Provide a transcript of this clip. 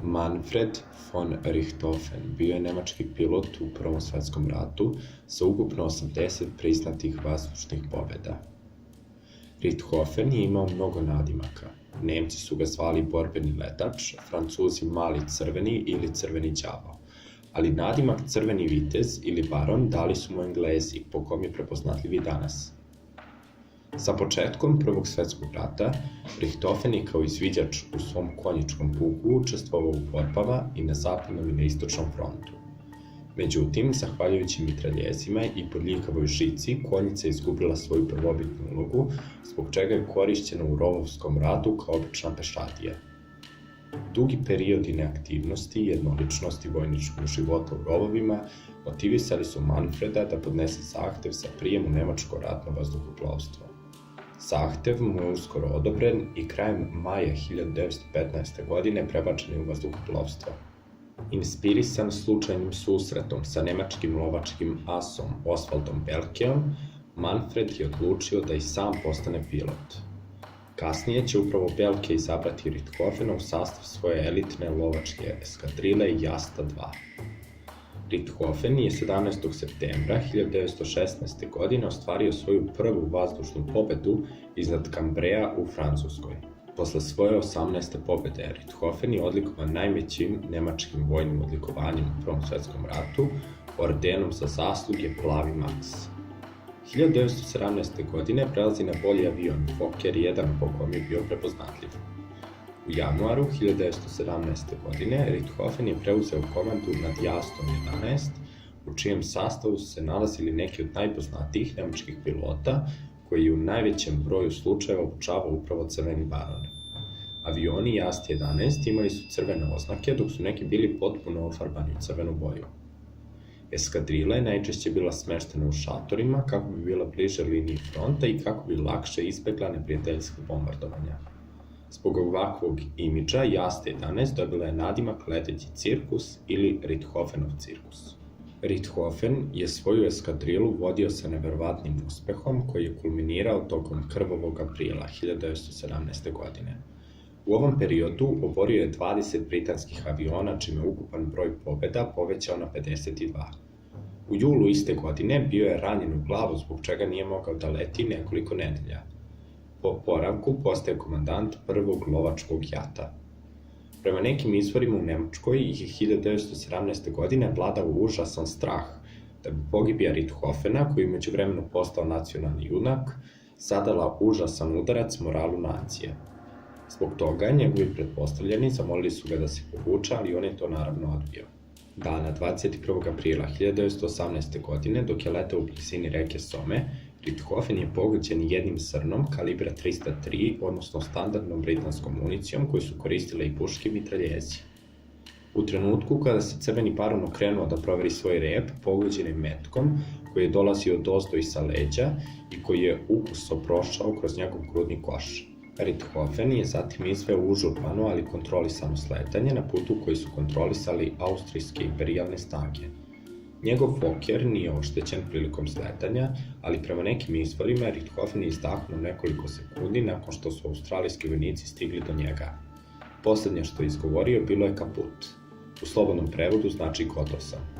Manfred von Richthofen bio je nemački pilot u Prvom svetskom ratu sa ukupno 80 priznatih vazdušnih pobjeda. Richthofen je imao mnogo nadimaka. Nemci su ga zvali borbeni letač, Francuzi mali crveni ili crveni đavo, ali nadimak crveni vitez ili baron dali su mu Englezi, po kom je prepoznatljiv i danas. Sa početkom Prvog svjetskog rata, Richthofen je kao izviđač u svom konjičkom puku učestvovao u borbama i na zapadnom i na istočnom frontu. Međutim, zahvaljujući mitraljezima i bodljikavoj žici, konjica je izgubila svoju prvobitnu ulogu, zbog čega je korišćena u rovovskom ratu kao obična pešadija. Dugi periodi neaktivnosti i jednoličnosti vojničkog života u rovovima motivisali su Manfreda da podnese zahtev za prijem u nemačko ratno vazduhoplovstvo. Zahtev mu je uskoro odobren i krajem maja 1915. godine prebačen je u vazduhoplovstvo. Inspirisan slučajnim susretom sa nemačkim lovačkim asom Osvaldom Belkeom, Manfred je odlučio da i sam postane pilot. Kasnije će upravo Belke izabrati Richthofena u sastav svoje elitne lovačke eskadrile Jasta II. Richthofen je 17. septembra 1916. godine ostvario svoju prvu vazdušnu pobedu iznad Cambrea u Francuskoj. Posle svoje 18. pobede, Richthofen je odlikovan najvećim nemačkim vojnim odlikovanjem u Prvom svjetskom ratu, ordenom za zasluge Plavi Max. 1917. godine prelazi na bolji avion Fokker 1 po kom je bio prepoznatljiv. U januaru 1917. godine Richthofen je preuzeo komandu nad Jastom 11, u čijem sastavu su se nalazili neki od najpoznatijih nemačkih pilota, koji je u najvećem broju slučajeva obučavao upravo crveni baron. Avioni Jast 11 imali su crvene oznake, dok su neki bili potpuno ofarbani u crvenu boju. Eskadrila je najčešće bila smeštena u šatorima kako bi bila bliže liniji fronta i kako bi lakše izbegla neprijateljska bombardovanja. Zbog ovakvog imidža Jast 11 dobila je nadimak leteći cirkus ili Richthofenov cirkus. Richthofen je svoju eskadrilu vodio sa neverovatnim uspehom koji je kulminirao tokom krvavog aprila 1917. godine. U ovom periodu oborio je 20 britanskih aviona, čime ukupan broj pobjeda povećao na 52. U julu iste godine bio je ranjen u glavu, zbog čega nije mogao da leti nekoliko nedelja. Po oporavku postaje komandant prvog lovačkog jata. Prema nekim izvorima u Nemačkoj ih je 1917. godine vladao užasan strah da bi pogibija Richthofena, koji je međuvremeno postao nacionalni junak, zadala užasan udarac moralu nacije. Zbog toga njegovi pretpostavljeni zamolili su ga da se povuče, ali on je to naravno odbio. Dana 21. aprila 1918. godine, dok je letao u blizini reke Some, Richthofen je pogođen jednim zrnom kalibra 303, odnosno standardnom britanskom municijom koju su koristile i puške i mitraljezi. U trenutku kada se crveni baron okrenuo da proveri svoj rep, pogođen je metkom koji je dolazio odozdo i sa leđa i koji je ukuso prošao kroz njegov grudni koš. Richthofen je zatim izveo užurbano, ali kontrolisano sletanje na putu koji su kontrolisali austrijske imperijalne snage. Njegov Fokker nije oštećen prilikom sletanja, ali prema nekim izvorima Richthofen je izdahnuo nekoliko sekundi nakon što su australijski vojnici stigli do njega. Poslednje što je izgovorio bilo je kaput. U slobodnom prevodu znači gotov sam.